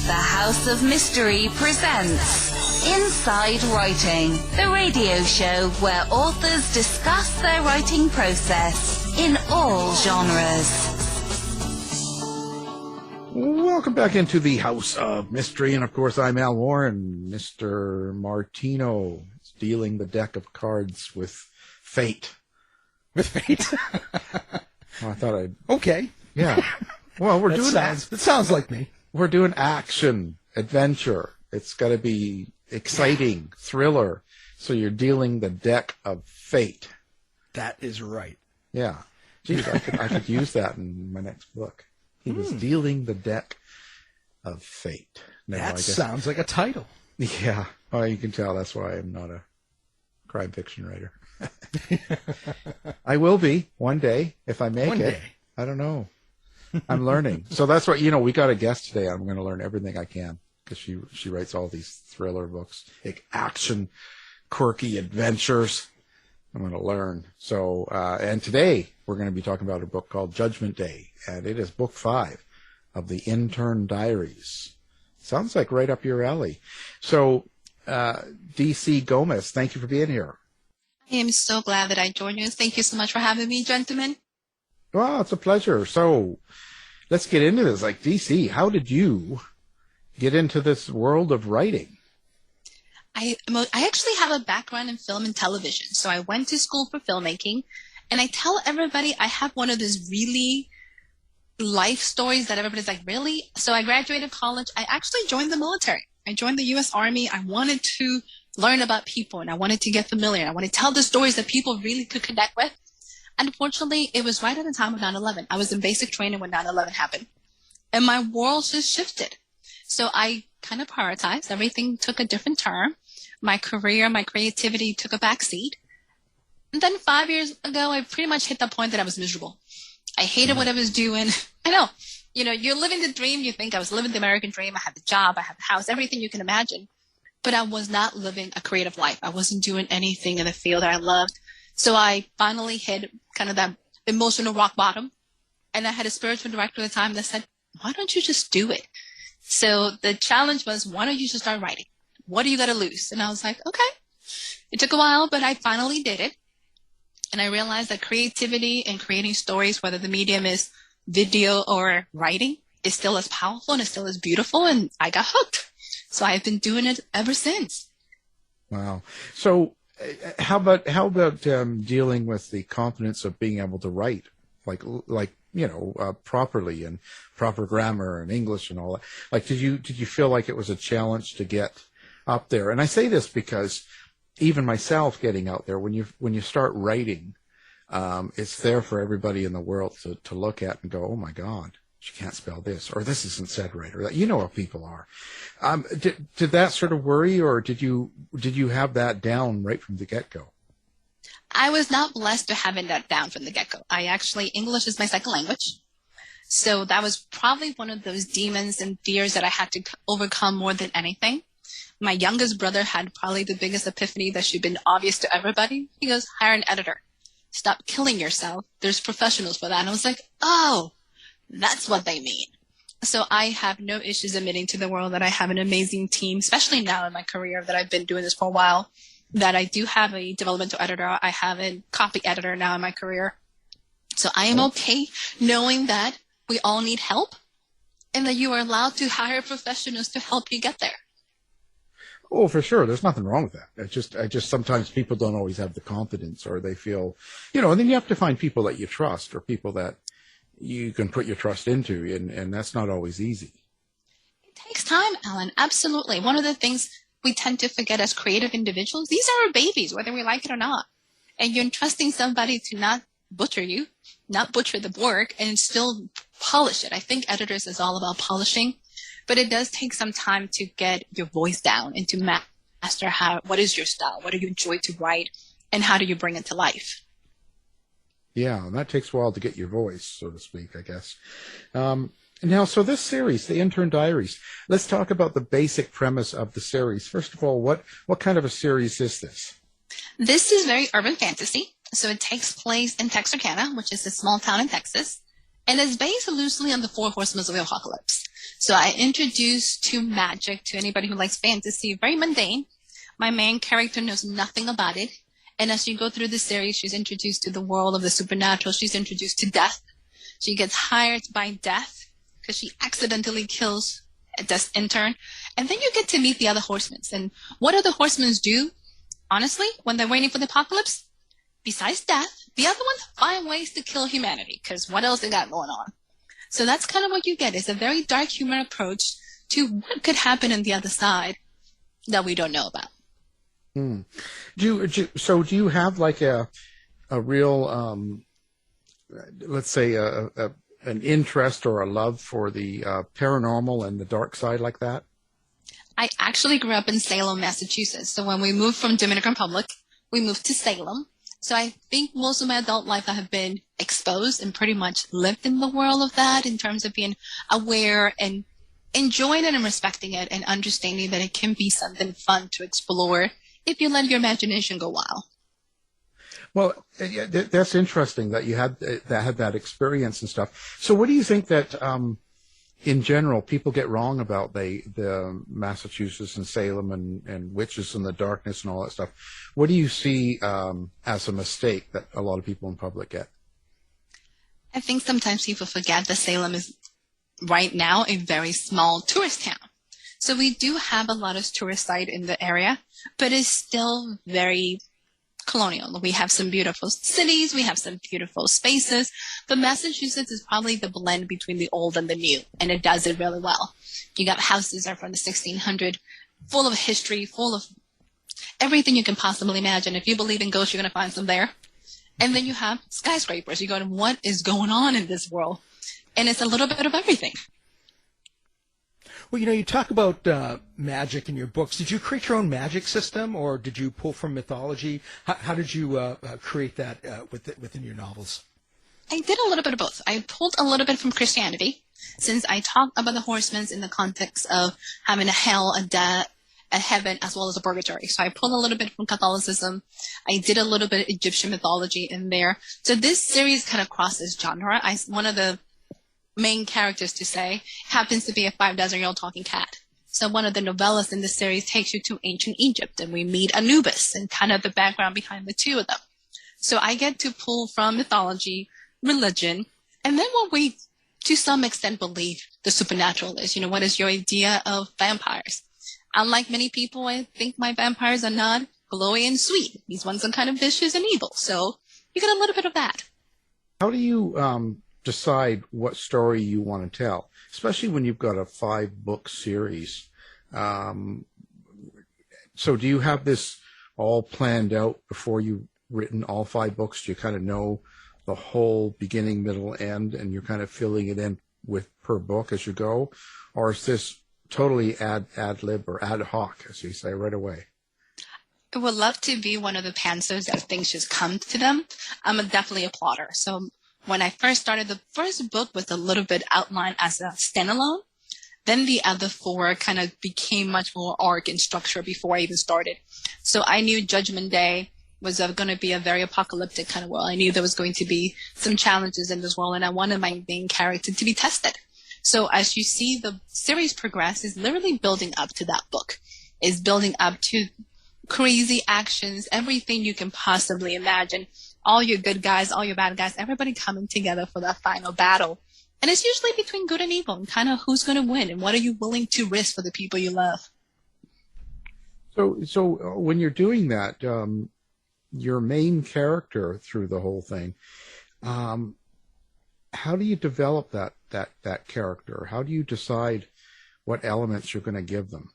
The House of Mystery presents Inside Writing, the radio show where authors discuss their writing process in all genres. Welcome back into the House of Mystery, and of course I'm Al Warren. Mr. Martino is dealing the deck of cards with fate. With fate? Well, I thought I'd... Okay. Yeah. Well, we're doing... It sounds like me. We're doing action, adventure. It's got to be exciting, thriller. So you're dealing the deck of fate. That is right. Yeah. Geez, I could use that in my next book. He was dealing the deck of fate. Now, that sounds like a title. Yeah. Well, you can tell that's why I'm not a crime fiction writer. I will be one day if I make one it. Day. I don't know. I'm learning. So that's what, we got a guest today. I'm going to learn everything I can because she writes all these thriller books, like action, quirky adventures. I'm going to learn. So, and today we're going to be talking about a book called Judgment Day, and it is book 5 of the Intern Diaries. Sounds like right up your alley. So, DC Gomez, thank you for being here. I am so glad that I joined you. Thank you so much for having me, gentlemen. Well, it's a pleasure. So let's get into this. Like, DC, how did you get into this world of writing? I actually have a background in film and television. So I went to school for filmmaking, and I tell everybody I have one of those really life stories that everybody's like, really? So I graduated college. I actually joined the military. I joined the U.S. Army. I wanted to learn about people, and I wanted to get familiar. I wanted to tell the stories that people really could connect with. Unfortunately, it was right at the time of 9/11. I was in basic training when 9/11 happened, and my world just shifted. So I kind of prioritized. Everything took a different turn. My career, my creativity took a backseat. And then 5 years ago, I pretty much hit the point that I was miserable. I hated what I was doing. I know, you're living the dream. You think I was living the American dream. I had the job, I had the house, everything you can imagine. But I was not living a creative life. I wasn't doing anything in the field that I loved. So I finally hit kind of that emotional rock bottom. And I had a spiritual director at the time that said, why don't you just do it? So the challenge was, why don't you just start writing? What do you got to lose? And I was like, okay. It took a while, but I finally did it. And I realized that creativity and creating stories, whether the medium is video or writing, is still as powerful and is still as beautiful. And I got hooked. So I've been doing it ever since. Wow. So how about dealing with the confidence of being able to write properly and proper grammar and English and all that? Like, did you feel like it was a challenge to get up there? And I say this because even myself getting out there, when you start writing, it's there for everybody in the world to look at and go, oh my God, she can't spell this, or this isn't said right, or that. You know how people are. Did that sort of worry, or did you have that down right from the get-go? I was not blessed to having that down from the get-go. English is my second language. So that was probably one of those demons and fears that I had to overcome more than anything. My youngest brother had probably the biggest epiphany that should have been obvious to everybody. He goes, hire an editor. Stop killing yourself. There's professionals for that. And I was like, oh, that's what they mean. So I have no issues admitting to the world that I have an amazing team, especially now in my career that I've been doing this for a while, that I do have a developmental editor. I have a copy editor now in my career. So I am okay knowing that we all need help and that you are allowed to hire professionals to help you get there. Oh, for sure. There's nothing wrong with that. I just sometimes people don't always have the confidence, or they feel, and then you have to find people that you trust, or people that you can put your trust into, and that's not always easy. It takes time, Alan. Absolutely. One of the things we tend to forget as creative individuals, these are our babies, whether we like it or not. And you're entrusting somebody to not butcher you, not butcher the work, and still polish it. I think editors is all about polishing, but it does take some time to get your voice down and to master what is your style, what do you enjoy to write, and how do you bring it to life. Yeah, and that takes a while to get your voice, so to speak, I guess. Now, so this series, the Intern Diaries, let's talk about the basic premise of the series. First of all, what kind of a series is this? This is very urban fantasy. So it takes place in Texarkana, which is a small town in Texas, and is based loosely on the 4 Horsemen of the apocalypse. So I introduce to magic to anybody who likes fantasy, very mundane. My main character knows nothing about it. And as you go through the series, she's introduced to the world of the supernatural. She's introduced to death. She gets hired by death because she accidentally kills this intern. And then you get to meet the other horsemen. And what do the horsemen do? Honestly, when they're waiting for the apocalypse, besides death, the other ones find ways to kill humanity because what else they got going on? So that's kind of what you get. It's a very dark humor approach to what could happen on the other side that we don't know about. So do you have like a real, let's say an interest or a love for the paranormal and the dark side like that? I actually grew up in Salem, Massachusetts. So when we moved from Dominican Republic, we moved to Salem. So I think most of my adult life I have been exposed and pretty much lived in the world of that in terms of being aware and enjoying it and respecting it and understanding that it can be something fun to explore if you let your imagination go wild. Well, that's interesting that you had that experience and stuff. So what do you think that in general people get wrong about the Massachusetts and Salem and witches and the darkness and all that stuff? What do you see as a mistake that a lot of people in public get? I think sometimes people forget that Salem is right now a very small tourist town. So we do have a lot of tourist sites in the area, but it's still very colonial. We have some beautiful cities, we have some beautiful spaces, but Massachusetts is probably the blend between the old and the new, and it does it really well. You got houses that are from the 1600s, full of history, full of everything you can possibly imagine. If you believe in ghosts, you're going to find some there. And then you have skyscrapers. You're going, what is going on in this world? And it's a little bit of everything. Well, you talk about magic in your books. Did you create your own magic system, or did you pull from mythology? How did you create that within your novels? I did a little bit of both. I pulled a little bit from Christianity, since I talk about the horsemen in the context of having a hell, a death, a heaven, as well as a purgatory. So I pulled a little bit from Catholicism. I did a little bit of Egyptian mythology in there. So this series kind of crosses genre. One of the main characters to say happens to be a 5,000-year-old talking cat. So one of the novellas in this series takes you to ancient Egypt, and we meet Anubis and kind of the background behind the two of them. So I get to pull from mythology, religion, and then what we, to some extent, believe the supernatural is. What is your idea of vampires? Unlike many people, I think my vampires are not glowy and sweet. These ones are kind of vicious and evil. So you get a little bit of that. How do you decide what story you want to tell, especially when you've got a 5-book series? So do you have this all planned out before you've written all 5 books? Do you kind of know the whole beginning, middle, end, and you're kind of filling it in with per book as you go? Or is this totally ad lib or ad hoc, as you say, right away? I would love to be one of the pantsers that things just come to them. I'm definitely a plotter. So when I first started, the first book was a little bit outlined as a standalone. Then the other 4 kind of became much more arc and structure before I even started. So I knew Judgment Day was going to be a very apocalyptic kind of world. I knew there was going to be some challenges in this world, and I wanted my main character to be tested. So as you see the series progress, is literally building up to that book. Is building up to crazy actions, everything you can possibly imagine. All your good guys, all your bad guys, everybody coming together for that final battle. And it's usually between good and evil, and kind of who's going to win and what are you willing to risk for the people you love. So when you're doing that, your main character through the whole thing, how do you develop that character? How do you decide what elements you're going to give them?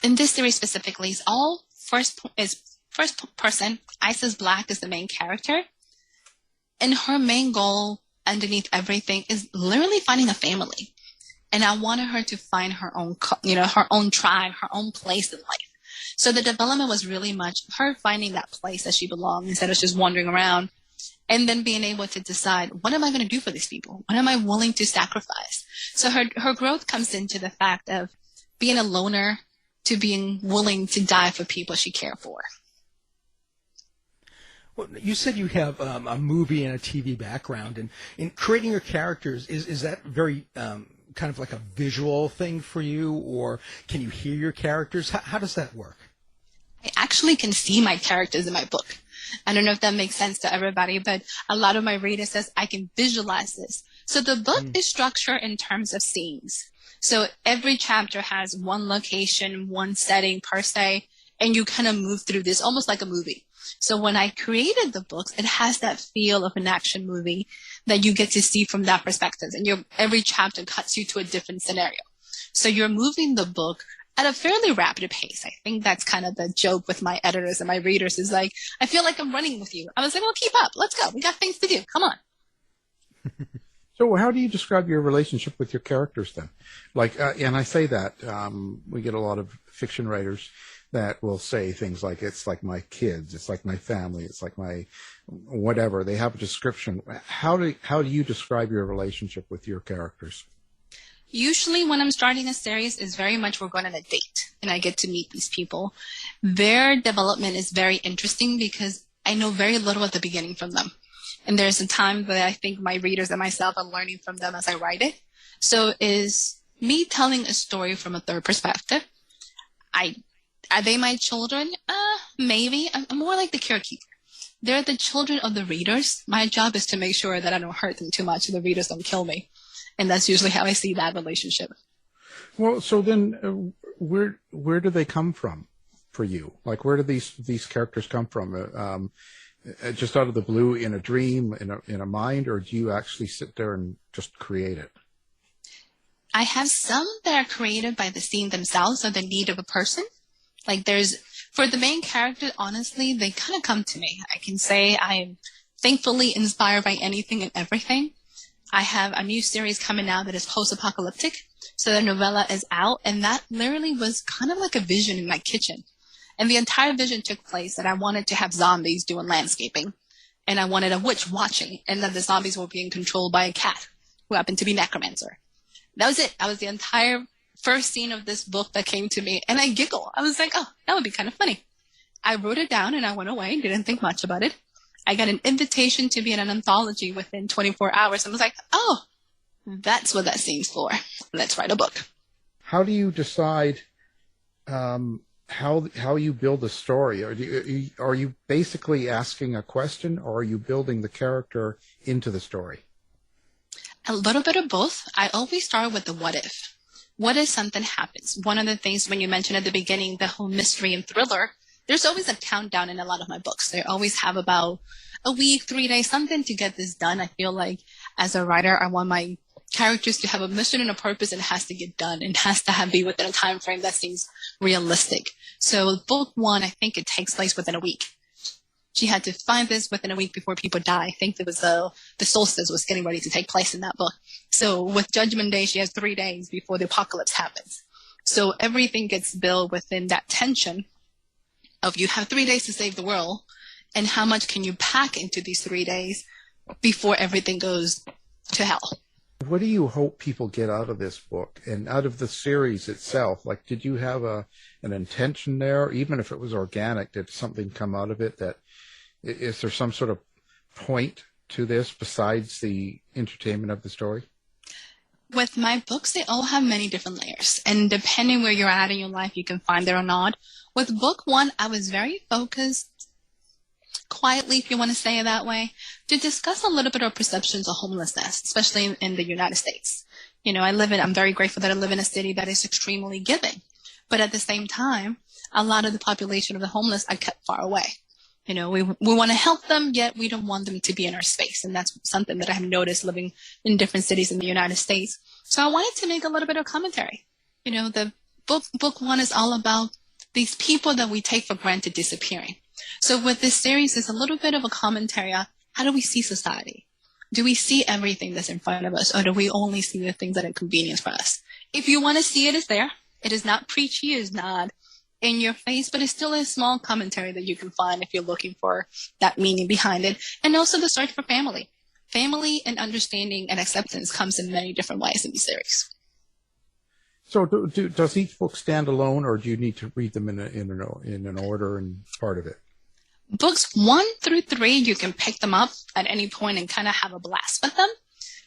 In this series specifically, it's all first person. Isis Black is the main character, and her main goal underneath everything is literally finding a family. And I wanted her to find her own, her own tribe, her own place in life. So the development was really much her finding that place that she belonged instead of just wandering around, and then being able to decide, what am I going to do for these people? What am I willing to sacrifice? So her growth comes into the fact of being a loner to being willing to die for people she cared for. Well, you said you have a movie and a TV background, and in creating your characters, is that very kind of like a visual thing for you, or can you hear your characters? How does that work? I actually can see my characters in my book. I don't know if that makes sense to everybody, but a lot of my readers says I can visualize this. So the book is structured in terms of scenes. So every chapter has one location, one setting per se, and you kind of move through this almost like a movie. So when I created the books, it has that feel of an action movie that you get to see from that perspective. And every chapter cuts you to a different scenario. So you're moving the book at a fairly rapid pace. I think that's kind of the joke with my editors and my readers is like, I feel like I'm running with you. I was like, well, keep up. Let's go. We got things to do. Come on. So how do you describe your relationship with your characters then? Like, and I say that, we get a lot of fiction writers that will say things like, it's like my kids, it's like my family, it's like my whatever. They have a description. How do you describe your relationship with your characters? Usually when I'm starting a series is very much we're going on a date and I get to meet these people. Their development is very interesting because I know very little at the beginning from them. And there's a time that I think my readers and myself are learning from them as I write it. So is me telling a story from a third perspective. Are they my children? Maybe. I'm more like the carekeeper. They're the children of the readers. My job is to make sure that I don't hurt them too much so the readers don't kill me. And that's usually how I see that relationship. Well, so then where do they come from for you? Like, where do these characters come from? Just out of the blue in a dream, in a mind, or do you actually sit there and just create it? I have some that are created by the scene themselves or the need of a person. Like for the main character, honestly, they kind of come to me. I can say I'm thankfully inspired by anything and everything. I have a new series coming out that is post-apocalyptic. So the novella is out, and that literally was kind of like a vision in my kitchen. And the entire vision took place that I wanted to have zombies doing landscaping. And I wanted a witch watching, and then the zombies were being controlled by a cat who happened to be necromancer. That was it. That was the entire first scene of this book that came to me, and I giggle. I was like, oh, that would be kind of funny. I wrote it down, and I went away, didn't think much about it. I got an invitation to be in an anthology within 24 hours, and was like, oh, that's what that scene's for. Let's write a book. How do you decide how you build a story? Are you basically asking a question, or are you building the character into the story? A little bit of both. I always start with the what if. What if something happens? One of the things when you mentioned at the beginning, the whole mystery and thriller, there's always a countdown in a lot of my books. They always have about a week, 3 days, something to get this done. I feel like as a writer, I want my characters to have a mission and a purpose, and it has to get done and has to be within a time frame that seems realistic. So book one, I think it takes place within a week. She had to find this within a week before people die. I think it was the solstice was getting ready to take place in that book. So with Judgment Day, she has 3 days before the apocalypse happens. So everything gets built within that tension of you have 3 days to save the world, and how much can you pack into these 3 days before everything goes to hell. What do you hope people get out of this book and out of the series itself? Like, did you have an intention there? Even if it was organic, did something come out of it that, is there some sort of point to this besides the entertainment of the story? With my books, they all have many different layers. And depending where you're at in your life, you can find it or not. With book one, I was very focused, quietly, if you want to say it that way, to discuss a little bit of perceptions of homelessness, especially in the United States. You know, I'm very grateful that I live in a city that is extremely giving. But at the same time, a lot of the population of the homeless are kept far away. You know, we want to help them, yet we don't want them to be in our space. And that's something that I have noticed living in different cities in the United States. So I wanted to make a little bit of commentary. You know, the book one is all about these people that we take for granted disappearing. So with this series, it's a little bit of a commentary on how do we see society? Do we see everything that's in front of us, or do we only see the things that are convenient for us? If you want to see it, it's there. It is not preachy, it is not in your face, but it's still a small commentary that you can find if you're looking for that meaning behind it. And also the search for family. Family and understanding and acceptance comes in many different ways in the series. So does each book stand alone, or do you need to read them in an order and part of it? Books 1 through 3, you can pick them up at any point and kind of have a blast with them.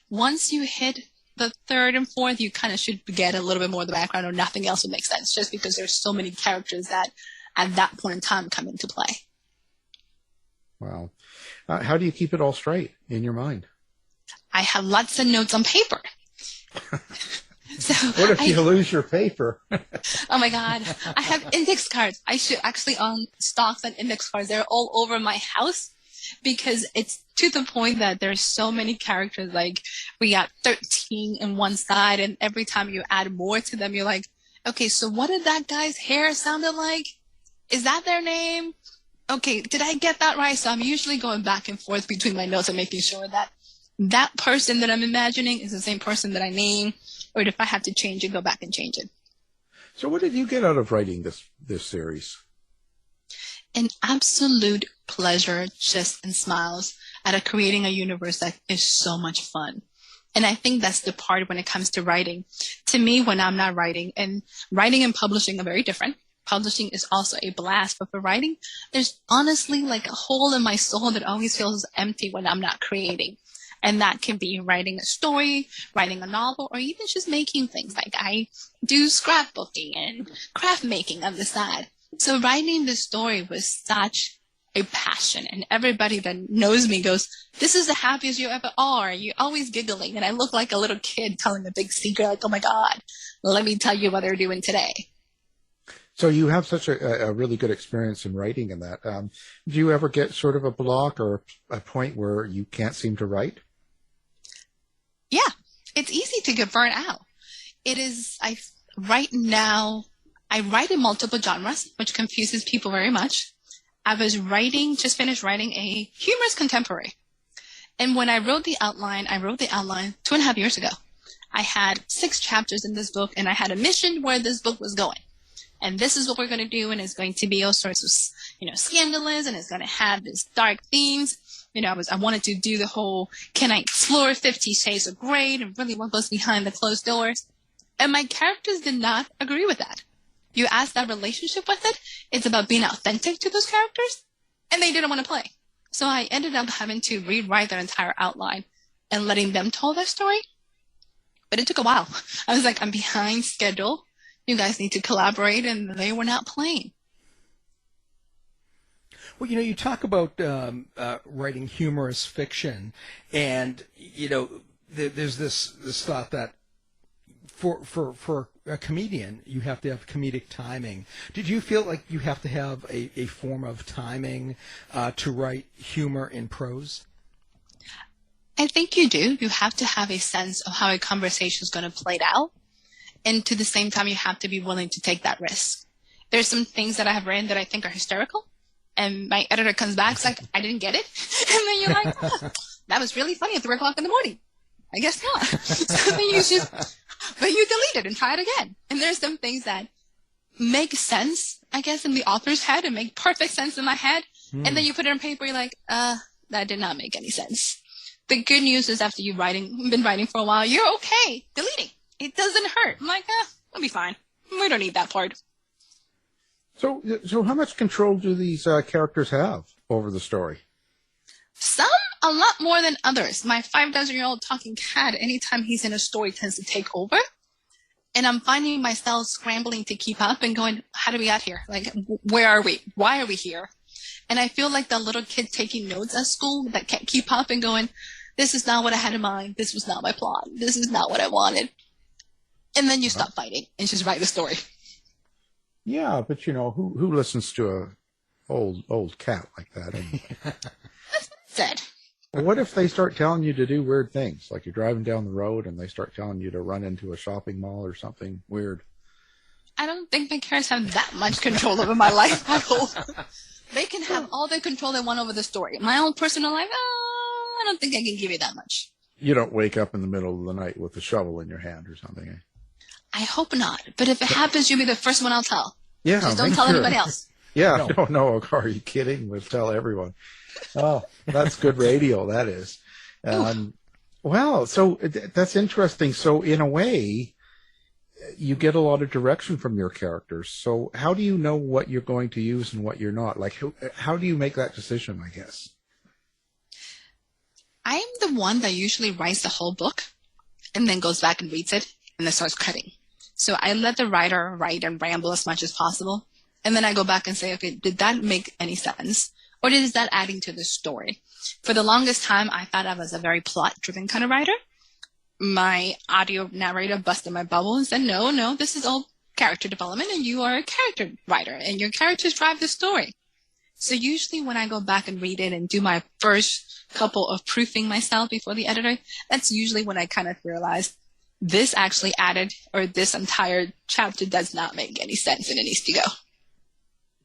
Once you hit the third and fourth, you kind of should get a little bit more of the background, or nothing else would make sense, just because there's so many characters that at that point in time come into play. Wow. How do you keep it all straight in your mind? I have lots of notes on paper. So What if you lose your paper? Oh my God. I have index cards. I should actually own stocks and index cards. They're all over my house because it's to the point that there's so many characters. Like we got 13 in one side, and every time you add more to them, you're like, okay, so what did that guy's hair sounded like? Is that their name? Okay, did I get that right? So I'm usually going back and forth between my notes and making sure that that person that I'm imagining is the same person that I name, or if I have to change it, go back and change it. So what did you get out of writing this series? An absolute pleasure, just in smiles, out of creating a universe that is so much fun. And I think that's the part when it comes to writing. To me, when I'm not writing, and writing and publishing are very different. Publishing is also a blast, but for writing, there's honestly like a hole in my soul that always feels empty when I'm not creating. And that can be writing a story, writing a novel, or even just making things. Like I do scrapbooking and craft making on the side. So writing this story was such a passion. And everybody that knows me goes, this is the happiest you ever are. You're always giggling. And I look like a little kid telling a big secret, like, oh my God, let me tell you what they're doing today. So you have such a really good experience in writing in that. Do you ever get sort of a block or a point where you can't seem to write? Yeah, it's easy to get burnt out. It is, right now, I write in multiple genres, which confuses people very much. I just finished writing a humorous contemporary. And when I wrote the outline 2.5 years ago. I had 6 chapters in this book, and I had a mission where this book was going. And this is what we're going to do, and it's going to be all sorts of, scandalous, and it's going to have this dark themes. I wanted to do the whole, can I explore 50 Shades of Grey and really what goes behind the closed doors? And my characters did not agree with that. You ask that relationship with it, it's about being authentic to those characters, and they didn't want to play. So I ended up having to rewrite their entire outline and letting them tell their story. But it took a while. I was like, I'm behind schedule. You guys need to collaborate, and they were not playing. Well, you talk about writing humorous fiction, and there's this thought that for a comedian, you have to have comedic timing. Did you feel like you have to have a form of timing to write humor in prose? I think you do. You have to have a sense of how a conversation is going to play out. And to the same time, you have to be willing to take that risk. There's some things that I have written that I think are hysterical. And my editor comes back, it's like, I didn't get it. And then you're like, oh, that was really funny at 3 o'clock in the morning. I guess not. So then but you delete it and try it again. And there's some things that make sense, I guess, in the author's head and make perfect sense in my head. And then you put it on paper, you're like, that did not make any sense. The good news is after you've been writing for a while, you're okay deleting. It doesn't hurt. I'm like, I'll be fine. We don't need that part. So how much control do these characters have over the story? Some, a lot more than others. My 5,000-year-old talking cat, anytime he's in a story, tends to take over. And I'm finding myself scrambling to keep up and going, how do we get here? Like, where are we? Why are we here? And I feel like the little kid taking notes at school that can't keep up and going, this is not what I had in mind. This was not my plot. This is not what I wanted. And then you stop fighting and just write the story. Yeah, but who listens to a old cat like that? And That's sad. what if they start telling you to do weird things? Like you're driving down the road and they start telling you to run into a shopping mall or something weird. I don't think my cats have that much control over my life at all. They can have all the control they want over the story. My own personal life, I don't think I can give you that much. You don't wake up in the middle of the night with a shovel in your hand or something, eh? I hope not. But if it happens, you'll be the first one I'll tell. Yeah, just don't tell anybody else. Yeah, no, are you kidding? We'll tell everyone. Oh, that's good radio, that is. Well, so that's interesting. So in a way, you get a lot of direction from your characters. So how do you know what you're going to use and what you're not? Like, how do you make that decision, I guess? I am the one that usually writes the whole book and then goes back and reads it and then starts cutting. So I let the writer write and ramble as much as possible. And then I go back and say, okay, did that make any sense? Or is that adding to the story? For the longest time, I thought I was a very plot-driven kind of writer. My audio narrator busted my bubble and said, no, this is all character development and you are a character writer and your characters drive the story. So usually when I go back and read it and do my first couple of proofing myself before the editor, that's usually when I kind of realize this actually added, or this entire chapter does not make any sense and it needs to go.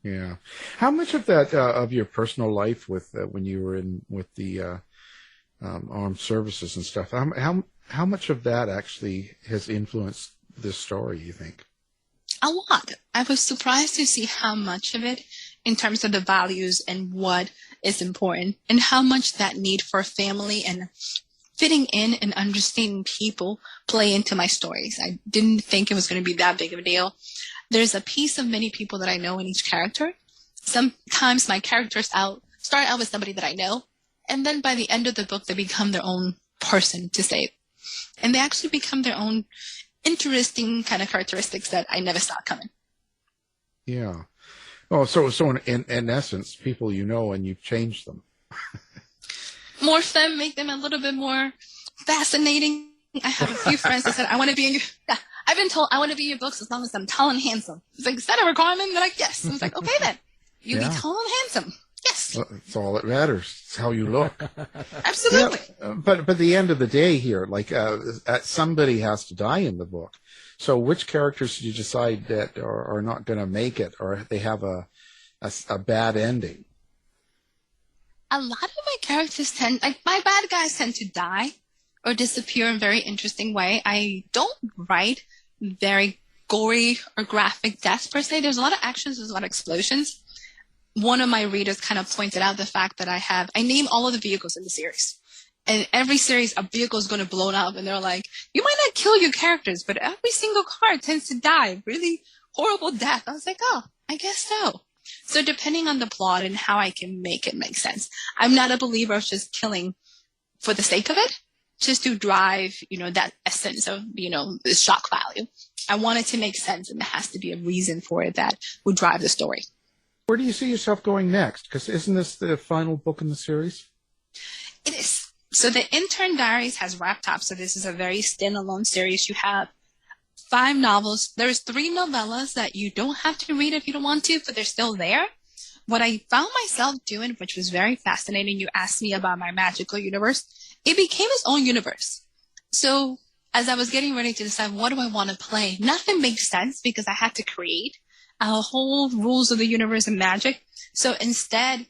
Yeah. How much of that, of your personal life with, when you were in with the, armed services and stuff, how much of that actually has influenced this story, you think? A lot. I was surprised to see how much of it, in terms of the values and what is important, and how much that need for family and fitting in and understanding people play into my stories. I didn't think it was going to be that big of a deal. There's a piece of many people that I know in each character. Sometimes my characters start out with somebody that I know, and then by the end of the book, they become their own person to save. And they actually become their own interesting kind of characteristics that I never saw coming. Yeah. Oh, so in essence, people you know and you've changed them. Morph them, make them a little bit more fascinating. I have a few friends that said, I want to be in your... Yeah, I've been told I want to be in your books as long as I'm tall and handsome. It's like, is that a requirement? They're like, yes. I was like, okay then. You be tall and handsome. Yes. Well, that's all that matters. It's how you look. Absolutely. Yeah, but at the end of the day here, like somebody has to die in the book. So which characters did you decide that are not going to make it, or they have a bad ending? A lot of my characters my bad guys tend to die or disappear in a very interesting way. I don't write very gory or graphic deaths per se. There's a lot of actions, there's a lot of explosions. One of my readers kind of pointed out the fact that I name all of the vehicles in the series. And every series, a vehicle is going to blow up, and they're like, you might not kill your characters, but every single car tends to die. Really horrible death. I was like, oh, I guess so. So depending on the plot and how I can make it make sense. I'm not a believer of just killing for the sake of it, just to drive, that essence of, the shock value. I want it to make sense, and there has to be a reason for it that would drive the story. Where do you see yourself going next? Because isn't this the final book in the series? It is. So the Intern Diaries has wrapped up. So this is a very standalone series. You have 5 novels. There's 3 novellas that you don't have to read if you don't want to, but they're still there. What I found myself doing, which was very fascinating, you asked me about my magical universe, it became its own universe. So as I was getting ready to decide what do I want to play, nothing made sense because I had to create a whole rules of the universe and magic. So instead,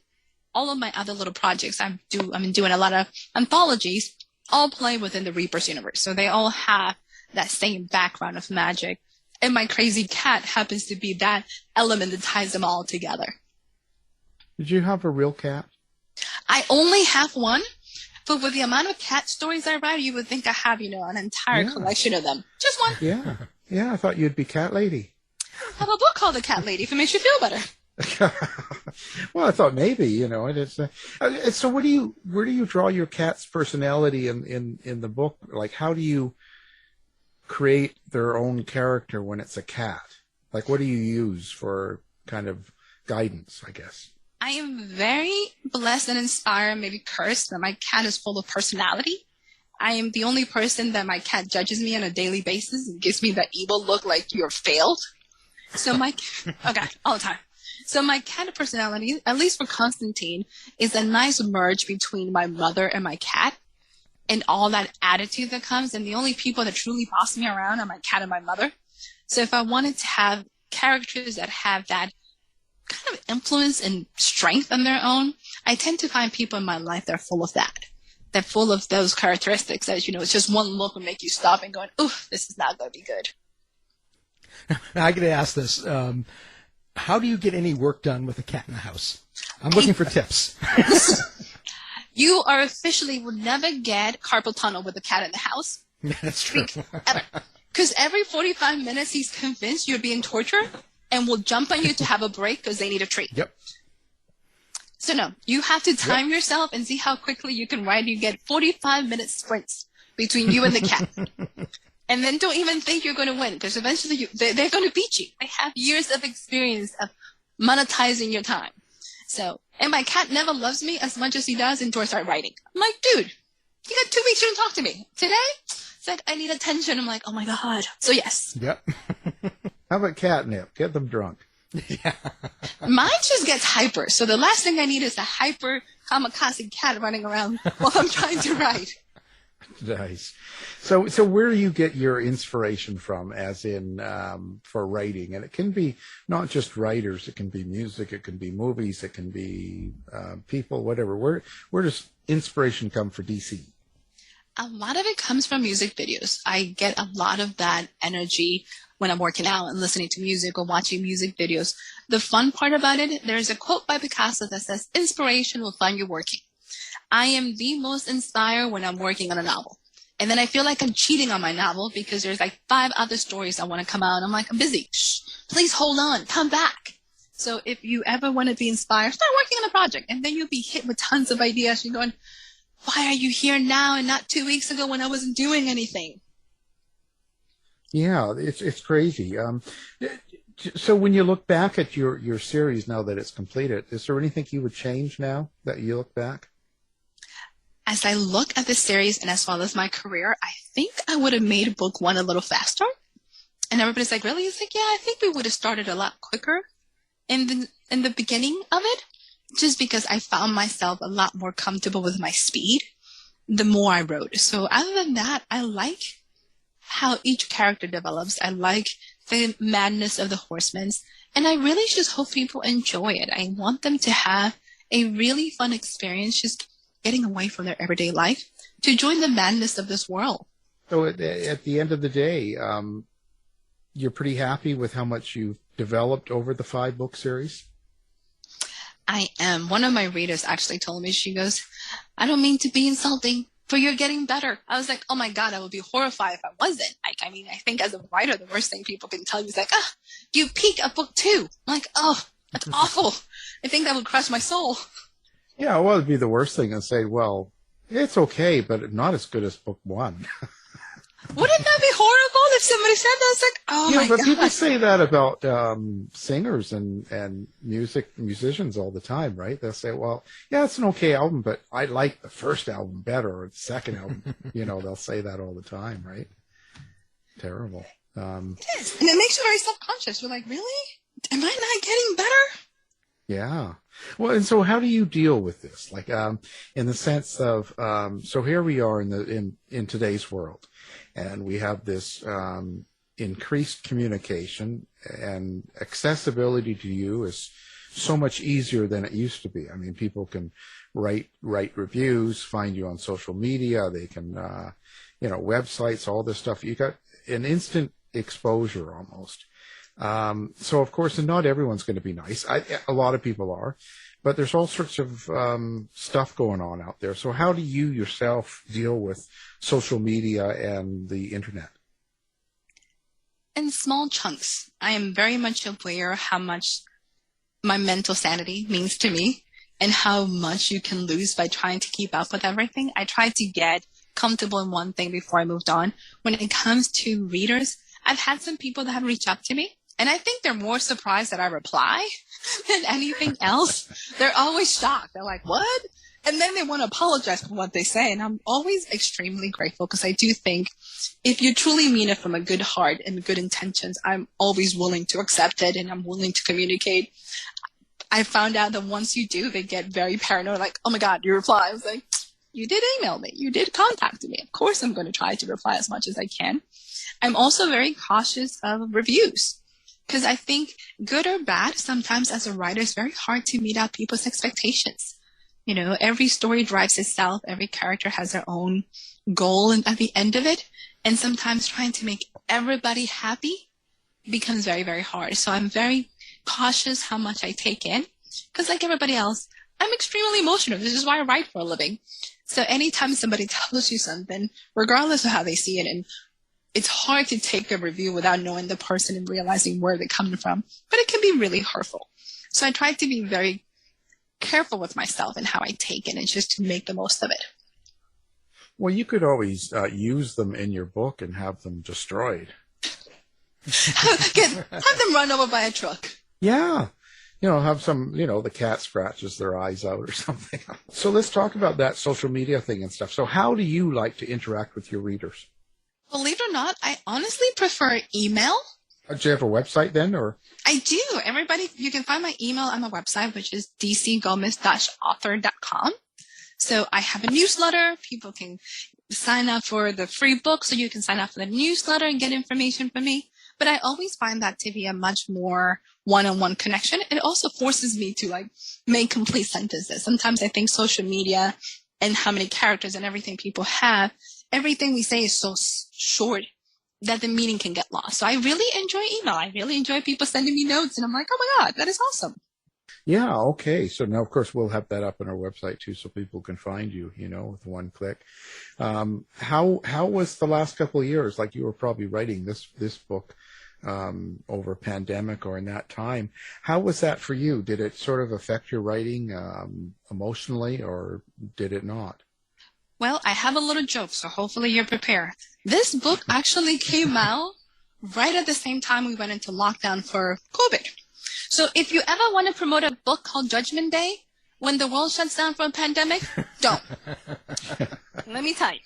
all of my other little projects I've been doing a lot of anthologies, all play within the Reaper's universe. So they all have that same background of magic. And my crazy cat happens to be that element that ties them all together. Did you have a real cat? I only have one, but with the amount of cat stories I write, you would think I have, an entire collection of them. Just one. Yeah. Yeah, I thought you'd be Cat Lady. I have a book called The Cat Lady if it makes you feel better. Well, I thought maybe, so where do you draw your cat's personality in the book? Like, how do you create their own character when it's a cat? Like, what do you use for kind of guidance, I guess? I am very blessed and inspired, maybe cursed, that my cat is full of personality. I am the only person that my cat judges me on a daily basis and gives me that evil look like you're failed. So all the time. So my cat personality, at least for Constantine, is a nice merge between my mother and my cat and all that attitude that comes. And the only people that truly boss me around are my cat and my mother. So if I wanted to have characters that have that kind of influence and strength on their own, I tend to find people in my life that are full of that. They're full of those characteristics that, it's just one look will make you stop and going, ooh, this is not going to be good. Now, I got to ask this. How do you get any work done with a cat in the house? I'm looking for tips. You would never get carpal tunnel with a cat in the house. That's true. Ever. Because every 45 minutes he's convinced you're being tortured and will jump on you to have a break because they need a treat. Yep. So no, you have to time yourself and see how quickly you can write. You get 45-minute sprints between you and the cat. And then don't even think you're going to win, because eventually they're going to beat you. They have years of experience of monetizing your time. So, and my cat never loves me as much as he does until I start writing. I'm like, dude, you got 2 weeks, you didn't talk to me. Today, said I need attention. I'm like, oh my God. So yes. Yep. How about catnip? Get them drunk. Yeah. Mine just gets hyper. So the last thing I need is a hyper kamikaze cat running around while I'm trying to write. Nice. So where do you get your inspiration from, as in for writing? And it can be not just writers. It can be music. It can be movies. It can be people, whatever. Where does inspiration come for DC? A lot of it comes from music videos. I get a lot of that energy when I'm working out and listening to music or watching music videos. The fun part about it, there's a quote by Picasso that says, "Inspiration will find you working." I am the most inspired when I'm working on a novel. And then I feel like I'm cheating on my novel because there's like 5 other stories I want to come out. I'm like, I'm busy. Shh, please hold on. Come back. So if you ever want to be inspired, start working on a project. And then you'll be hit with tons of ideas. You're going, why are you here now and not 2 weeks ago when I wasn't doing anything? Yeah, it's crazy. So when you look back at your series now that it's completed, is there anything you would change now that you look back? As I look at the series and as well as my career, I think I would have made book 1 a little faster. And everybody's like, really? It's like, yeah, I think we would have started a lot quicker in the beginning of it, just because I found myself a lot more comfortable with my speed the more I wrote. So other than that, I like how each character develops. I like the madness of the Horsemen. And I really just hope people enjoy it. I want them to have a really fun experience, just getting away from their everyday life to join the madness of this world. So at the end of the day, you're pretty happy with how much you've developed over the 5-book series? I am. One of my readers actually told me, she goes, I don't mean to be insulting, but you're getting better. I was like, oh my God, I would be horrified if I wasn't. I think as a writer, the worst thing people can tell you is like, you peak at book 2. I'm like, oh, that's awful. I think that would crush my soul. Yeah, well, it'd be the worst thing to say, well, it's okay, but not as good as book 1. Wouldn't that be horrible if somebody said that? It's like, oh my but God. people say that about singers and musicians all the time, right? They'll say, well, yeah, it's an okay album, but I like the first album better, or the second album. They'll say that all the time, right? Terrible. It is. And it makes you very self-conscious. You're like, really? Am I not getting better? Yeah. Well, and so how do you deal with this? Like, in the sense of, so here we are in today's world, and we have this increased communication, and accessibility to you is so much easier than it used to be. I mean, people can write reviews, find you on social media. They can, websites, all this stuff. You got an instant exposure almost. So of course, and not everyone's going to be nice. A lot of people are, but there's all sorts of stuff going on out there. So how do you yourself deal with social media and the internet? In small chunks. I am very much aware how much my mental sanity means to me and how much you can lose by trying to keep up with everything. I tried to get comfortable in one thing before I moved on. When it comes to readers, I've had some people that have reached out to me, and I think they're more surprised that I reply than anything else. They're always shocked. They're like, what? And then they want to apologize for what they say. And I'm always extremely grateful, because I do think if you truly mean it from a good heart and good intentions, I'm always willing to accept it, and I'm willing to communicate. I found out that once you do, they get very paranoid, like, oh my God, you reply. I was like, you did email me. You did contact me. Of course, I'm going to try to reply as much as I can. I'm also very cautious of reviews, because I think good or bad, sometimes as a writer, it's very hard to meet out people's expectations. Every story drives itself. Every character has their own goal at the end of it. And sometimes trying to make everybody happy becomes very, very hard. So I'm very cautious how much I take in, because like everybody else, I'm extremely emotional. This is why I write for a living. So anytime somebody tells you something, regardless of how they see it, and it's hard to take a review without knowing the person and realizing where they're coming from, but it can be really hurtful. So I try to be very careful with myself and how I take it and just to make the most of it. Well, you could always use them in your book and have them destroyed. Have them run over by a truck. Yeah. Have some, the cat scratches their eyes out or something. So let's talk about that social media thing and stuff. So how do you like to interact with your readers? Believe it or not, I honestly prefer email. Do you have a website then, or? I do. Everybody, you can find my email on my website, which is dcgomez-author.com. So I have a newsletter. People can sign up for the free book, so you can sign up for the newsletter and get information from me. But I always find that to be a much more one-on-one connection. It also forces me to make complete sentences. Sometimes I think social media and how many characters and everything people have, everything we say is so short that the meaning can get lost. So I really enjoy email. I really enjoy people sending me notes, and I'm like, oh my God, that is awesome. Yeah, okay. So now, of course, we'll have that up on our website too, so people can find you, with one click. How was the last couple of years? Like, you were probably writing this book over a pandemic or in that time. How was that for you? Did it sort of affect your writing emotionally, or did it not? Well, I have a little joke, so hopefully you're prepared. This book actually came out right at the same time we went into lockdown for COVID. So if you ever want to promote a book called Judgment Day, when the world shuts down for a pandemic, don't. Let me tell you,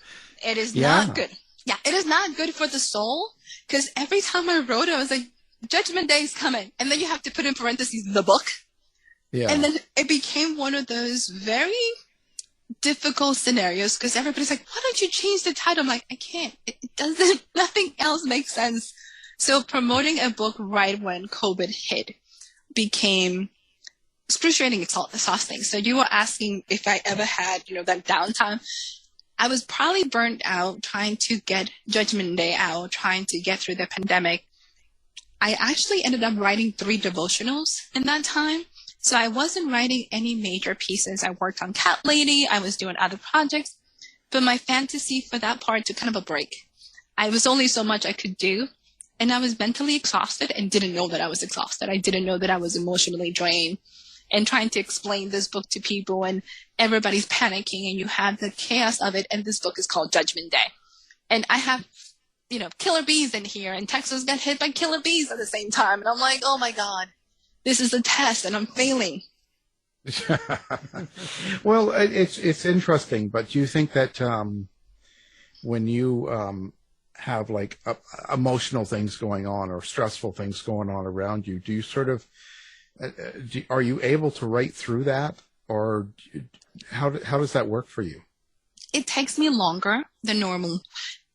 it is not good. Yeah, it is not good for the soul, because every time I wrote it, I was like, Judgment Day is coming. And then you have to put in parentheses, the book. Yeah. And then it became one of those very difficult scenarios, because everybody's like, why don't you change the title? I'm like, I can't. It doesn't, nothing else makes sense. So promoting a book right when COVID hit became excruciating, exhausting. So you were asking if I ever had, that downtime. I was probably burnt out trying to get Judgment Day out, trying to get through the pandemic. I actually ended up writing 3 devotionals in that time. So I wasn't writing any major pieces. I worked on Cat Lady. I was doing other projects. But my fantasy for that part took kind of a break. I was only so much I could do. And I was mentally exhausted and didn't know that I was exhausted. I didn't know that I was emotionally drained. And trying to explain this book to people, and everybody's panicking, and you have the chaos of it. And this book is called Judgment Day. And I have, killer bees in here, and Texas got hit by killer bees at the same time. And I'm like, oh my God, this is a test and I'm failing. Well, it's interesting, but do you think that when you have emotional things going on or stressful things going on around you, do you sort of are you able to write through that, or how does that work for you? It takes me longer than normal.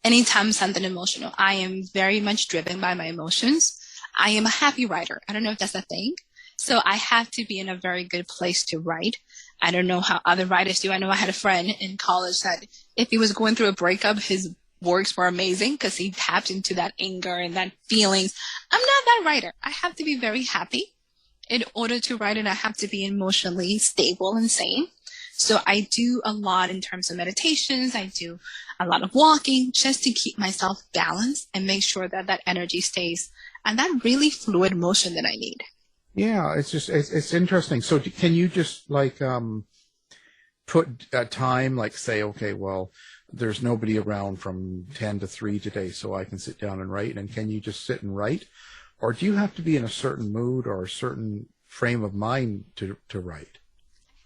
Anytime something emotional, I am very much driven by my emotions. I am a happy writer. I don't know if that's a thing. So I have to be in a very good place to write. I don't know how other writers do. I know I had a friend in college that if he was going through a breakup, his works were amazing because he tapped into that anger and that feelings. I'm not that writer. I have to be very happy. In order to write it, I have to be emotionally stable and sane. So I do a lot in terms of meditations. I do a lot of walking just to keep myself balanced and make sure that that energy stays and that really fluid motion that I need. Yeah, it's interesting. So can you just put a time, say, okay, well, there's nobody around from 10 to 3 today, so I can sit down and write, and can you just sit and write? Or do you have to be in a certain mood or a certain frame of mind to write?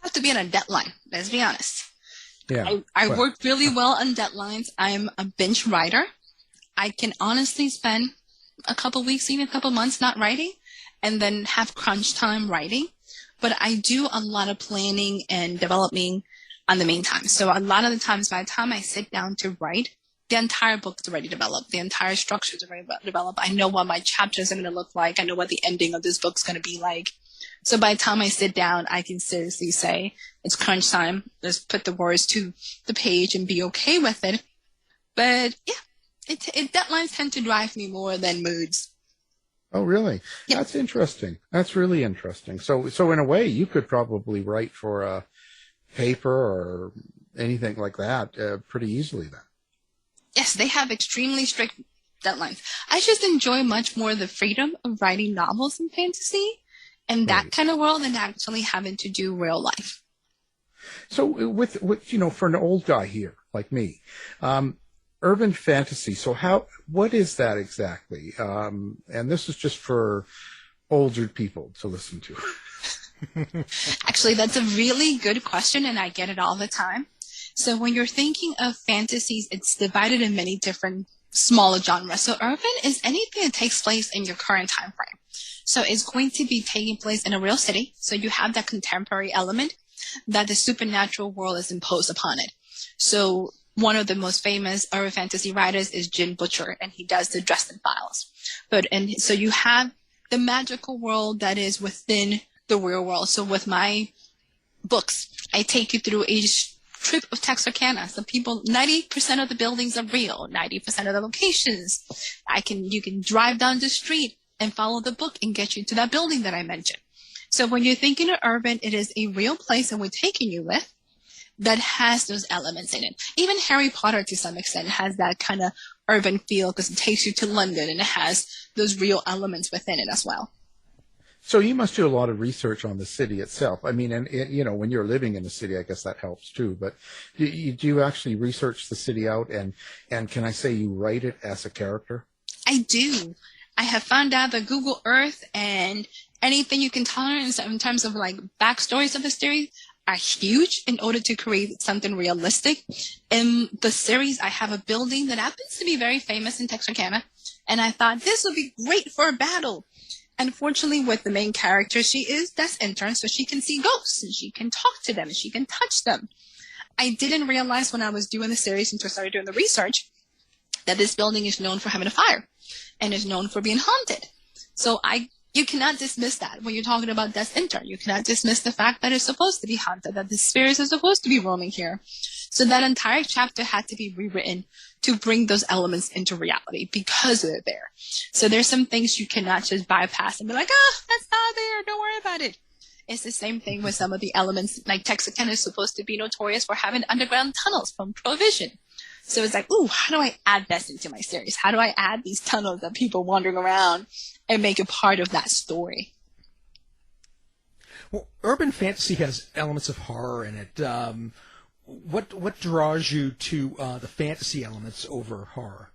I have to be on a deadline, let's be honest. Yeah. I work really well on deadlines. I'm a binge writer. I can honestly spend a couple weeks, even a couple months not writing, and then have crunch time writing. But I do a lot of planning and developing on the meantime. So a lot of the times, by the time I sit down to write, the entire book is already developed. The entire structure is already developed. I know what my chapters are going to look like. I know what the ending of this book is going to be like. So by the time I sit down, I can seriously say, it's crunch time. Let's put the words to the page and be okay with it. But yeah, deadlines tend to drive me more than moods. Oh, really? Yeah. That's interesting. That's really interesting. So in a way, you could probably write for a paper or anything like that pretty easily then. Yes, they have extremely strict deadlines. I just enjoy much more the freedom of writing novels and fantasy and that kind of world than actually having to do real life. So with for an old guy here like me, urban fantasy. So what is that exactly? And this is just for older people to listen to. Actually, that's a really good question, and I get it all the time. So when you're thinking of fantasies, it's divided in many different smaller genres. So urban is anything that takes place in your current time frame. So it's going to be taking place in a real city. So you have that contemporary element that the supernatural world is imposed upon it. So one of the most famous urban fantasy writers is Jim Butcher, and he does the Dresden Files. So you have the magical world that is within the real world. So with my books, I take you through a trip of Texarkana. So 90% of the buildings are real, 90% of the locations. You can drive down the street and follow the book and get you to that building that I mentioned. So when you're thinking of urban, it is a real place that we're taking you with that has those elements in it. Even Harry Potter, to some extent, has that kind of urban feel because it takes you to London and it has those real elements within it as well. So you must do a lot of research on the city itself. I mean, and when you're living in the city, I guess that helps too. But do you actually research the city out, and can I say you write it as a character? I do. I have found out that Google Earth and anything you can tolerate in terms of like backstories of the series are huge in order to create something realistic. In the series, I have a building that happens to be very famous in Texarkana, and I thought this would be great for a battle. Unfortunately, with the main character, that's Intern, so she can see ghosts, and she can talk to them, and she can touch them. I didn't realize when I was doing the series, until I started doing the research, that this building is known for having a fire, and is known for being haunted. So you cannot dismiss that when you're talking about That's Intern. You cannot dismiss the fact that it's supposed to be haunted, that the spirits are supposed to be roaming here. So that entire chapter had to be rewritten to bring those elements into reality because they're there. So there's some things you cannot just bypass and be like, that's not there, don't worry about it. It's the same thing with some of the elements, like Texarkana is supposed to be notorious for having underground tunnels from Prohibition. So it's like, how do I add this into my series? How do I add these tunnels that people wandering around and make it part of that story? Well, urban fantasy has elements of horror in it. What draws you to the fantasy elements over horror?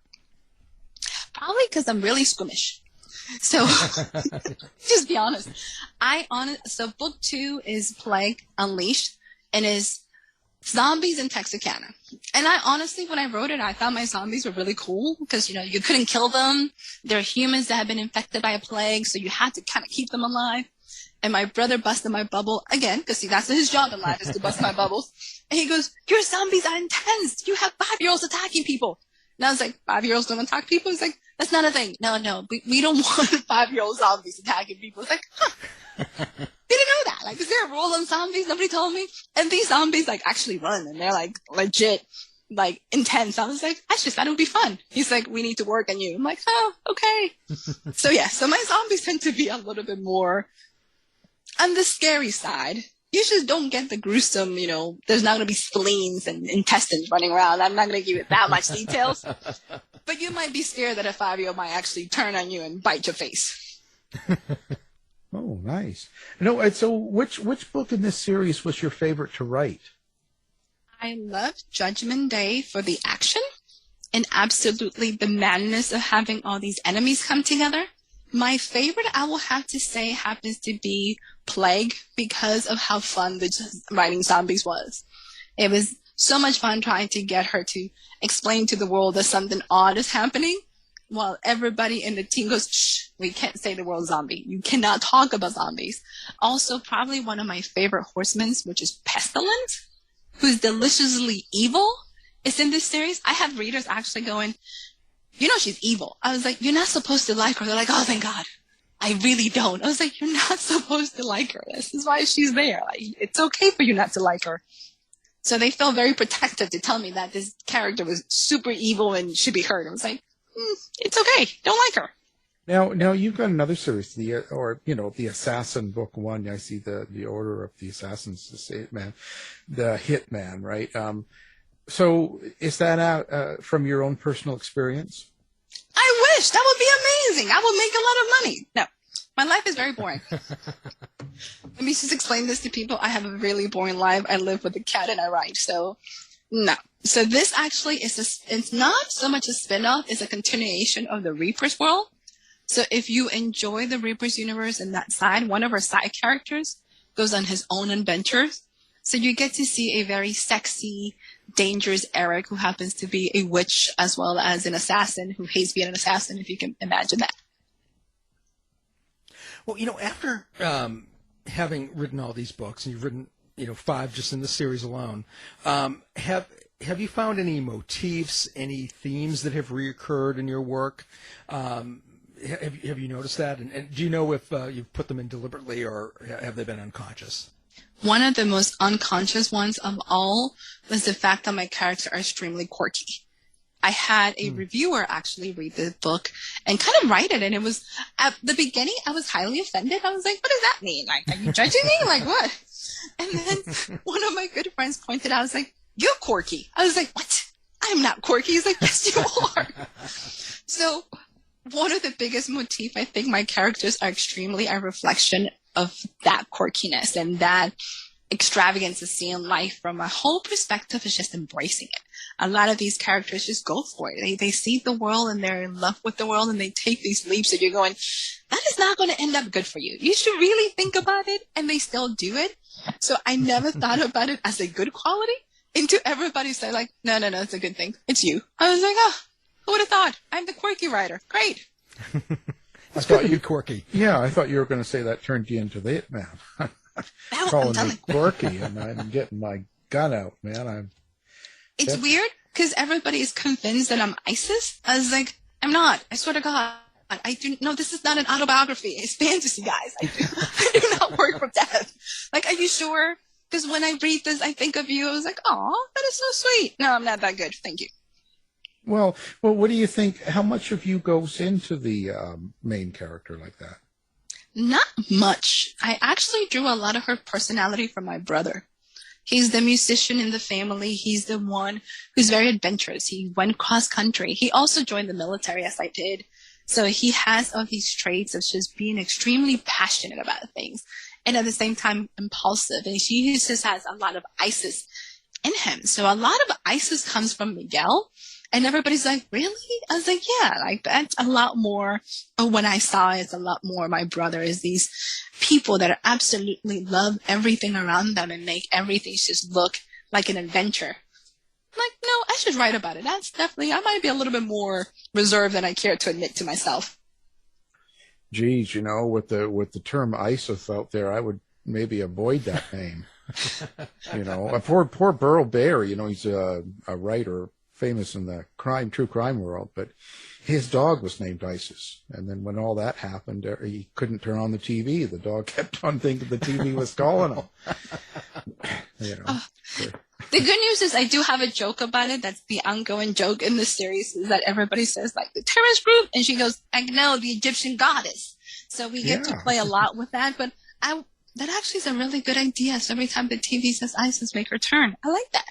Probably because I'm really squeamish. So just be honest. So book 2 is Plague Unleashed and is zombies in Texarkana. And I honestly, when I wrote it, I thought my zombies were really cool because, you couldn't kill them. They're humans that have been infected by a plague, so you had to kind of keep them alive. And my brother busted my bubble again, because that's his job in life, is to bust my bubbles. And he goes, your zombies are intense. You have 5-year-olds attacking people. And I was like, 5-year-olds don't attack people? He's like, that's not a thing. No, we don't want 5-year-old zombies attacking people. It's like, didn't know that. Like, is there a rule on zombies? Nobody told me. And these zombies, actually run, and they're, legit, intense. I was like, I just thought it would be fun. He's like, we need to work on you. I'm like, oh, okay. So my zombies tend to be a little bit more on the scary side. You just don't get the gruesome, there's not going to be spleens and intestines running around. I'm not going to give you that much details. But you might be scared that a 5-year-old might actually turn on you and bite your face. Oh, nice. So which book in this series was your favorite to write? I love Judgment Day for the action and absolutely the madness of having all these enemies come together. My favorite, I will have to say, happens to be Plague because of how fun the writing zombies was. It was so much fun trying to get her to explain to the world that something odd is happening while everybody in the team goes, shh, we can't say the word zombie. You cannot talk about zombies. Also, probably one of my favorite Horsemen, which is Pestilence, who's deliciously evil, is in this series. I have readers actually going, she's evil. I was like, you're not supposed to like her. They're like, oh, thank God. I really don't. I was like, you're not supposed to like her. This is why she's there. It's okay for you not to like her. So they felt very protective to tell me that this character was super evil and should be hurt. I was like, it's okay. Don't like her. Now you've got another series, the Assassin Book 1. I see the Order of the Assassins, the Hitman, right? So is that from your own personal experience? I wish. That would be amazing. I would make a lot of money. No, my life is very boring. Let me just explain this to people. I have a really boring life. I live with a cat and I write. So, no. So this actually it's not so much a spin-off. It's a continuation of the Reaper's world. So if you enjoy the Reaper's universe and that side, one of our side characters goes on his own adventures. So you get to see a very sexy, dangerous Eric who happens to be a witch as well as an assassin who hates being an assassin, if you can imagine that. Well, after having written all these books, and you've written, 5 just in the series alone, have you found any motifs, any themes that have reoccurred in your work? Have you noticed that? And do you know if you've put them in deliberately or have they been unconscious? One of the most unconscious ones of all was the fact that my characters are extremely quirky. I had a reviewer actually read the book and kind of write it. And it was, at the beginning, I was highly offended. I was like, what does that mean? Like, are you judging me? Like, what? And then one of my good friends pointed out, I was like, you're quirky. I was like, what? I'm not quirky. He's like, yes, you are. So one of the biggest motif, I think my characters are extremely a reflection of that quirkiness and that extravagance of seeing life from a whole perspective is just embracing it. A lot of these characters just go for it. They see the world and they're in love with the world and they take these leaps that you're going, that is not going to end up good for you. You should really think about it, and they still do it. So I never thought about it as a good quality until everybody said like, no, it's a good thing. It's you. I was like, oh, who would have thought? I'm the quirky writer. Great. I thought you quirky. Yeah, I thought you were going to say that turned you into the It Man. Calling me quirky, and I'm getting my gun out, man. It's weird because everybody is convinced that I'm ISIS. I was like, I'm not. I swear to God. I do. No, this is not an autobiography. It's fantasy, guys. I do not work for death. Like, are you sure? Because when I read this, I think of you. I was like, oh, that is so sweet. No, I'm not that good. Thank you. Well, what do you think? How much of you goes into the main character like that? Not much. I actually drew a lot of her personality from my brother. He's the musician in the family. He's the one who's very adventurous. He went cross country. He also joined the military, as I did. So he has all these traits of just being extremely passionate about things and at the same time impulsive. And he just has a lot of ISIS in him. So a lot of ISIS comes from Miguel. And everybody's like, really? I was like, yeah, like that's a lot more. But when I saw it, it's a lot more. My brother is these people that are absolutely love everything around them and make everything just look like an adventure. I'm like, no, I should write about it. That's definitely, I might be a little bit more reserved than I care to admit to myself. Geez, with the term ISIS out there, I would maybe avoid that name. Poor Burl Barer, he's a writer, famous in the true crime world, but his dog was named ISIS. And then when all that happened, he couldn't turn on the TV. The dog kept on thinking the TV was calling him. The good news is I do have a joke about it. That's the ongoing joke in this series, is that everybody says like the terrorist group, and she goes, I know, the Egyptian goddess. So we get to play a lot with that, but that actually is a really good idea. So every time the TV says ISIS, make her turn. I like that.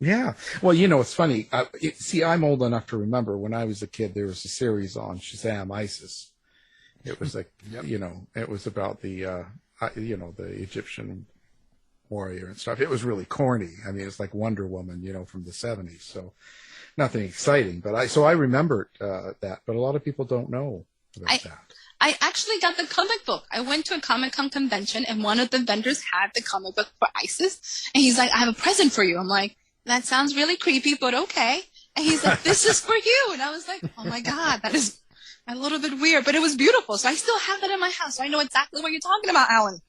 Yeah. Well, it's funny. I'm old enough to remember when I was a kid, there was a series on Shazam ISIS. It was like, it was about the Egyptian warrior and stuff. It was really corny. I mean, it's like Wonder Woman, from the 70s. So nothing exciting. But I remembered that. But a lot of people don't know about that. I actually got the comic book. I went to a Comic-Con convention, and one of the vendors had the comic book for ISIS. And he's like, I have a present for you. I'm like, that sounds really creepy, but okay. And he's like, this is for you. And I was like, oh my God, that is a little bit weird, but it was beautiful. So I still have that in my house. So I know exactly what you're talking about, Alan.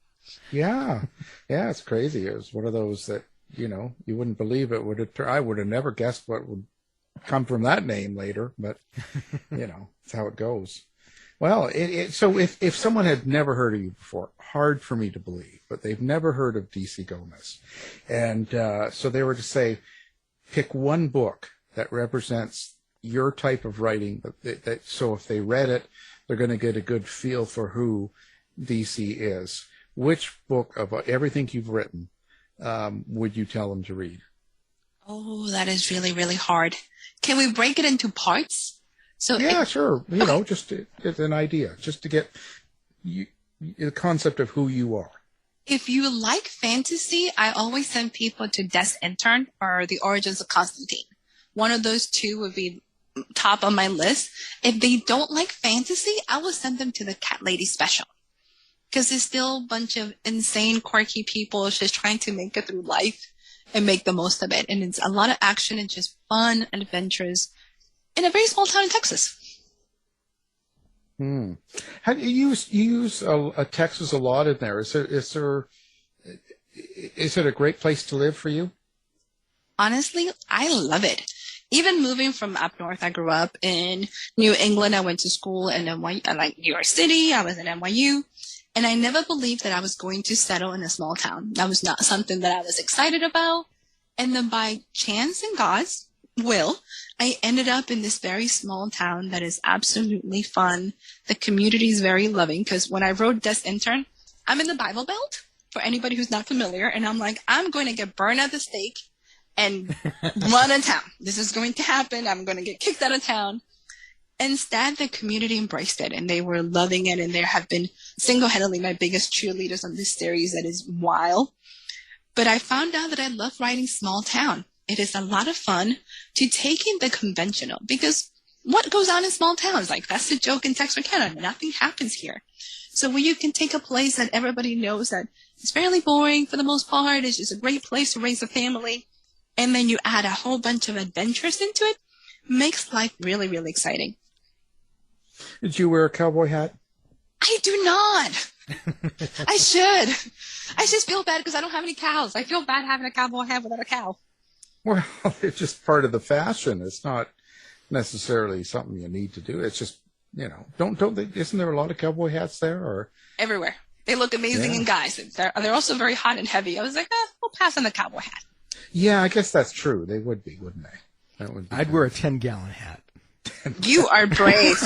Yeah. Yeah, it's crazy. It was one of those that, you wouldn't believe it would have, I would have never guessed what would come from that name later, but it's how it goes. Well, so if someone had never heard of you before, hard for me to believe, but they've never heard of DC Gomez. And so they were to say, pick one book that represents your type of writing. So if they read it, they're going to get a good feel for who DC is. Which book of everything you've written would you tell them to read? Oh, that is really, really hard. Can we break it into parts? So Yeah, sure. Just it's an idea, just to get you, the concept of who you are. if you like fantasy, I always send people to Intern or The Origins of Constantine. One of those two would be top on my list. If they don't like fantasy, I will send them to the Cat Lady Special. Because it's still a bunch of insane, quirky people just trying to make it through life and make the most of it. And it's a lot of action and just fun and adventures in a very small town in Texas. How do you use Texas a lot in there? Is it a great place to live for you? Honestly, I love it. Even moving from up north, I grew up in New England. I went to school in NYU, like New York City. I was in NYU. And I never believed that I was going to settle in a small town. That was not something that I was excited about. And then by chance and God's will, I ended up in this very small town that is absolutely fun. The community is very loving because when I wrote Intern, I'm in the Bible Belt for anybody who's not familiar. And I'm like, I'm going to get burned at the stake and run a town. This is going to happen. I'm going to get kicked out of town. Instead, the community embraced it and they were loving it. And there have been single-handedly my biggest cheerleaders on this series that is wild. But I found out that I love writing small town. It is a lot of fun to take in the conventional because what goes on in small towns? Like that's the joke in Texarkana. Nothing happens here. So when you can take a place that everybody knows that it's fairly boring for the most part, it's just a great place to raise a family, and then you add a whole bunch of adventures into it, makes life really, really exciting. Did you wear a cowboy hat? I do not. I should. I just feel bad because I don't have any cows. I feel bad having a cowboy hat without a cow. Well, it's just part of the fashion. It's not necessarily something you need to do. It's just, don't they, isn't there a lot of cowboy hats there? Or everywhere. They look amazing in guys. They're also very hot and heavy. I was like, we'll pass on the cowboy hat. Yeah, I guess that's true. They would be, wouldn't they? That would be I'd wear a 10-gallon hat. You are brave.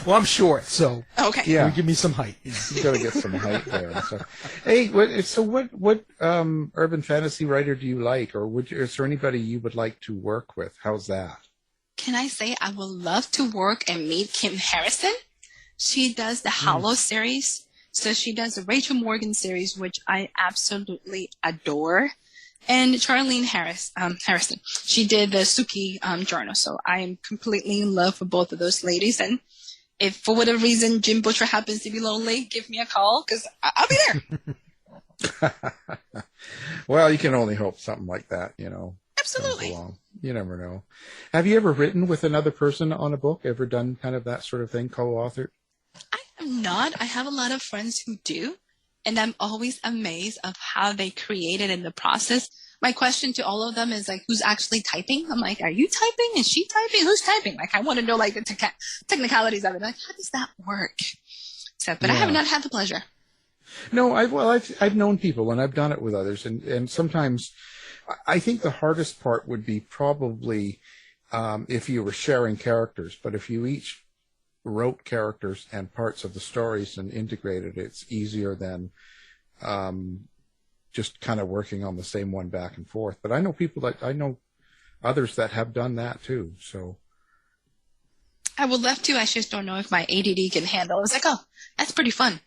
Well, I'm short, so okay. Yeah, give me some height. You got to get some height there. So, hey, what urban fantasy writer do you like, or is there anybody you would like to work with? How's that? Can I say I would love to work and meet Kim Harrison? She does the Hollow series, so she does the Rachel Morgan series, which I absolutely adore. And Charlene Harrison, she did the Suki journal. So I am completely in love with both of those ladies. And if for whatever reason Jim Butcher happens to be lonely, give me a call because I'll be there. Well, you can only hope something like that, Absolutely. You never know. Have you ever written with another person on a book? Ever done kind of that sort of thing, co-authored? I am not. I have a lot of friends who do. And I'm always amazed of how they created in the process. My question to all of them is like, who's actually typing? I'm like, are you typing? Is she typing? Who's typing? Like, I want to know like the technicalities of it. Like, how does that work? So, but I have not had the pleasure. No, I've known people and I've done it with others, and sometimes I think the hardest part would be probably if you were sharing characters. But if you each wrote characters and parts of the stories and integrated, it's easier than just kind of working on the same one back and forth. But I know others that have done that too. So I would love to. I just don't know if my ADD can handle it. I was like, oh, that's pretty fun.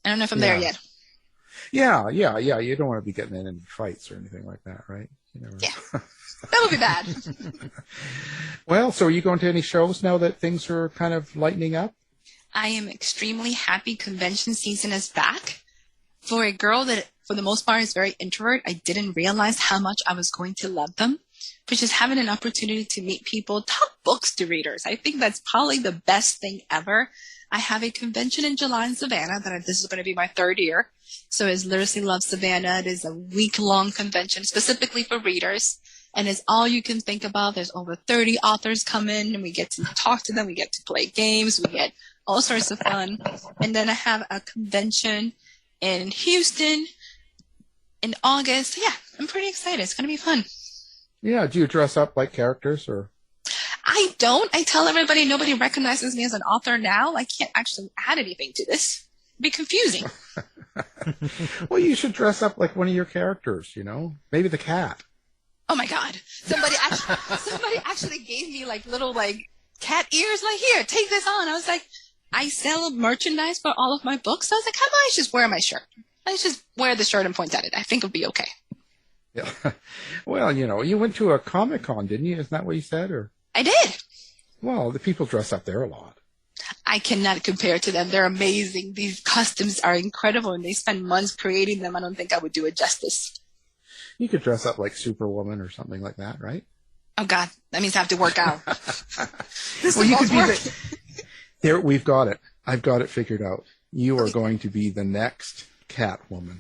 I don't know if I'm there yet. Yeah. You don't want to be getting in any fights or anything like that, right? Yeah. That would be bad. Well, so are you going to any shows now that things are kind of lightening up? I am extremely happy convention season is back. For a girl that, for the most part, is very introvert, I didn't realize how much I was going to love them. But just having an opportunity to meet people, talk books to readers, I think that's probably the best thing ever. I have a convention in July in Savannah that this is going to be my third year. So it's Literacy Love Savannah. It is a week-long convention specifically for readers. And it's all you can think about. There's over 30 authors come in, and we get to talk to them. We get to play games. We get all sorts of fun. And then I have a convention in Houston in August. Yeah, I'm pretty excited. It's going to be fun. Yeah. Do you dress up like characters or? I don't. I tell everybody nobody recognizes me as an author now. I can't actually add anything to this. It'd be confusing. Well, you should dress up like one of your characters, maybe the cat. Oh my God! Somebody actually gave me like little like cat ears. Like, here, take this on. I was like, I sell merchandise for all of my books. So I was like, how about I just wear my shirt? I just wear the shirt and point at it. I think it'll be okay. Yeah. Well, you went to a Comic-Con, didn't you? Isn't that what you said? Or I did. Well, the people dress up there a lot. I cannot compare to them. They're amazing. These costumes are incredible, and they spend months creating them. I don't think I would do it justice. You could dress up like Superwoman or something like that, right? Oh God, that means I have to work out. Well, you could be there. We've got it. I've got it figured out. You are going to be the next Catwoman.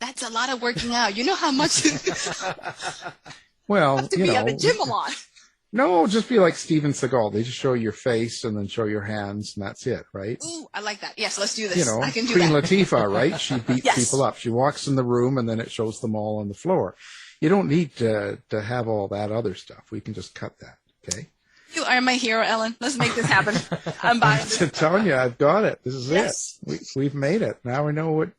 That's a lot of working out. You know how much Well, have to be at the gym a lot. No, just be like Steven Seagal. They just show your face and then show your hands, and that's it, right? Ooh, I like that. Yes, let's do this. I can do Queen that. Latifah, right? She beats people up. She walks in the room, and then it shows them all on the floor. You don't need to have all that other stuff. We can just cut that, okay? You are my hero, Ellen. Let's make this happen. I'm buying this. I'm telling you, I've got it. This is Yes. it. We've made it. Now we know what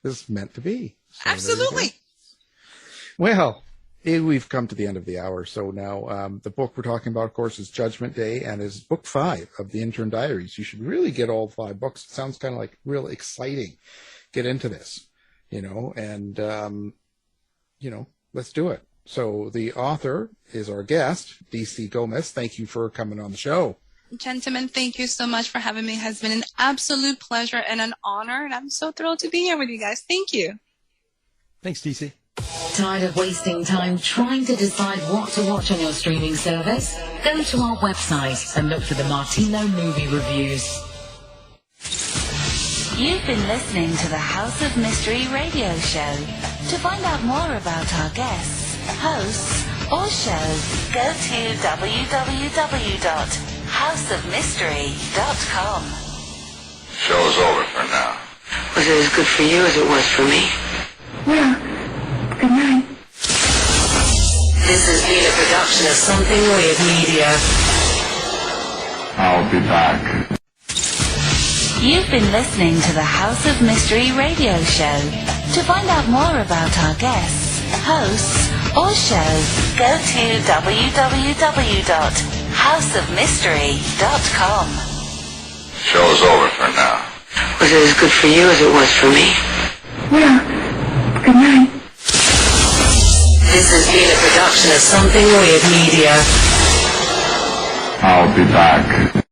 this is meant to be. So Absolutely. Well, we've come to the end of the hour. So now the book we're talking about, of course, is Judgment Day and is book 5 of the Intern Diaries. You should really get all 5 books. It sounds kind of like real exciting. Get into this, and, let's do it. So the author is our guest, DC Gomez. Thank you for coming on the show. Gentlemen, thank you so much for having me. It has been an absolute pleasure and an honor, and I'm so thrilled to be here with you guys. Thank you. Thanks, DC. Tired of wasting time trying to decide what to watch on your streaming service? Go to our website and look for the Martino movie reviews. You've been listening to the House of Mystery radio show. To find out more about our guests, hosts, or shows, go to www.houseofmystery.com. Show's over for now. Was it as good for you as it was for me? Well, good night. This has been a production of Something Weird Media. I'll be back. You've been listening to the House of Mystery radio show. To find out more about our guests, hosts, or shows, go to www.houseofmystery.com. Show's over for now. Was it as good for you as it was for me? Well, good night. This has been a production of Something Weird Media. I'll be back.